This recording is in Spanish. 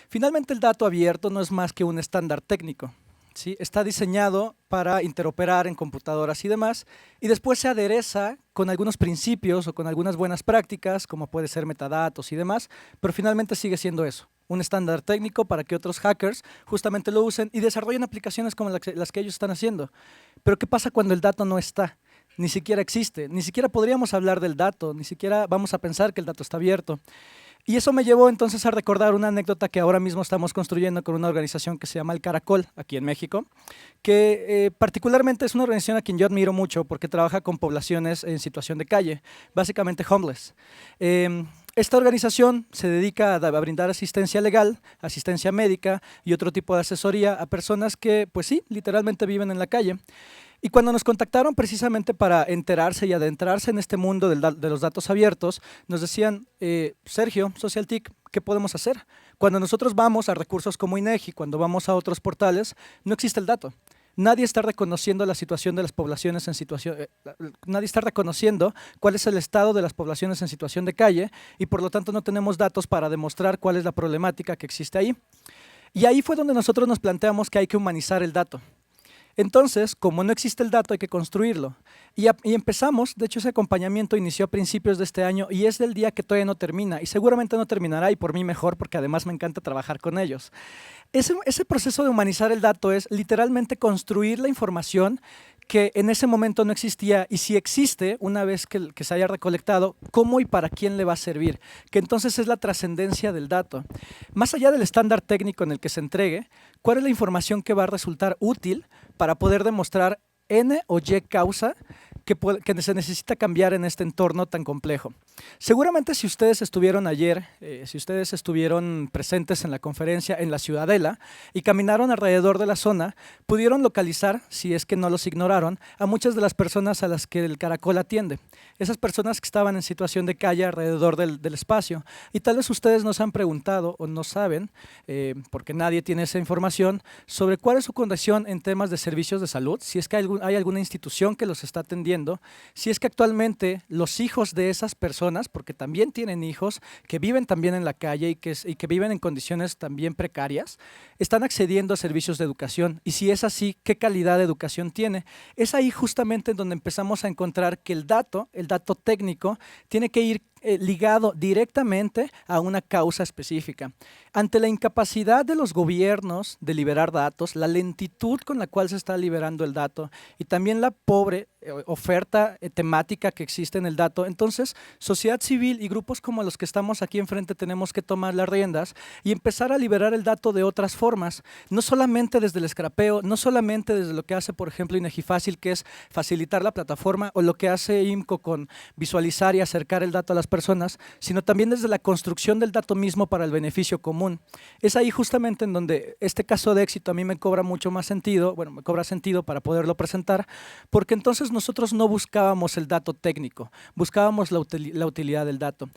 Finalmente, el dato abierto no es más que un estándar técnico, ¿sí? Está diseñado para interoperar en computadoras y demás, y después se adereza con algunos principios o con algunas buenas prácticas, como puede ser metadatos y demás, pero finalmente sigue siendo eso, un estándar técnico para que otros hackers justamente lo usen y desarrollen aplicaciones como las que ellos están haciendo. Pero ¿qué pasa cuando el dato no está? Ni siquiera existe, ni siquiera podríamos hablar del dato, ni siquiera vamos a pensar que el dato está abierto. Y eso me llevó entonces a recordar una anécdota que ahora mismo estamos construyendo con una organización que se llama El Caracol, aquí en México, que particularmente es una organización a quien yo admiro mucho porque trabaja con poblaciones en situación de calle, básicamente homeless. Esta organización se dedica a brindar asistencia legal, asistencia médica y otro tipo de asesoría a personas que, pues sí, literalmente viven en la calle. Y cuando nos contactaron precisamente para enterarse y adentrarse en este mundo de los datos abiertos, nos decían, Sergio, SocialTIC, ¿qué podemos hacer? Cuando nosotros vamos a recursos como INEGI, cuando vamos a otros portales, no existe el dato. Nadie está reconociendo la situación de las poblaciones en situación, nadie está reconociendo cuál es el estado de las poblaciones en situación de calle y por lo tanto no tenemos datos para demostrar cuál es la problemática que existe ahí. Y ahí fue donde nosotros nos planteamos que hay que humanizar el dato. Entonces, como no existe el dato, hay que construirlo. Y empezamos, de hecho ese acompañamiento inició a principios de este año y es del día que todavía no termina y seguramente no terminará y por mí mejor porque además me encanta trabajar con ellos. Ese proceso de humanizar el dato es literalmente construir la información que en ese momento no existía y si existe, una vez que se haya recolectado, cómo y para quién le va a servir, que entonces es la trascendencia del dato. Más allá del estándar técnico en el que se entregue, ¿cuál es la información que va a resultar útil para poder demostrar N o Y causa que se necesita cambiar en este entorno tan complejo? Seguramente si ustedes estuvieron ayer, si ustedes estuvieron presentes en la conferencia en la Ciudadela y caminaron alrededor de la zona, pudieron localizar, si es que no los ignoraron, a muchas de las personas a las que el Caracol atiende. Esas personas que estaban en situación de calle alrededor del espacio. Y tal vez ustedes nos han preguntado o no saben, porque nadie tiene esa información, sobre cuál es su condición en temas de servicios de salud, si es que hay alguna institución que los está atendiendo, si es que actualmente los hijos de esas personas, porque también tienen hijos que viven también en la calle y que viven en condiciones también precarias, están accediendo a servicios de educación. Y si es así, ¿qué calidad de educación tiene? Es ahí justamente donde empezamos a encontrar que el dato técnico, tiene que ir ligado directamente a una causa específica. Ante la incapacidad de los gobiernos de liberar datos, la lentitud con la cual se está liberando el dato y también la pobre oferta temática que existe en el dato, entonces sociedad civil y grupos como los que estamos aquí enfrente tenemos que tomar las riendas y empezar a liberar el dato de otras formas, no solamente desde el scrapeo, no solamente desde lo que hace por ejemplo INEGI Fácil, que es facilitar la plataforma, o lo que hace IMCO con visualizar y acercar el dato a las personas, sino también desde la construcción del dato mismo para el beneficio común. Es ahí justamente en donde este caso de éxito a mí me cobra mucho más sentido, bueno, me cobra sentido para poderlo presentar, porque entonces nosotros no buscábamos el dato técnico, buscábamos la utilidad del dato.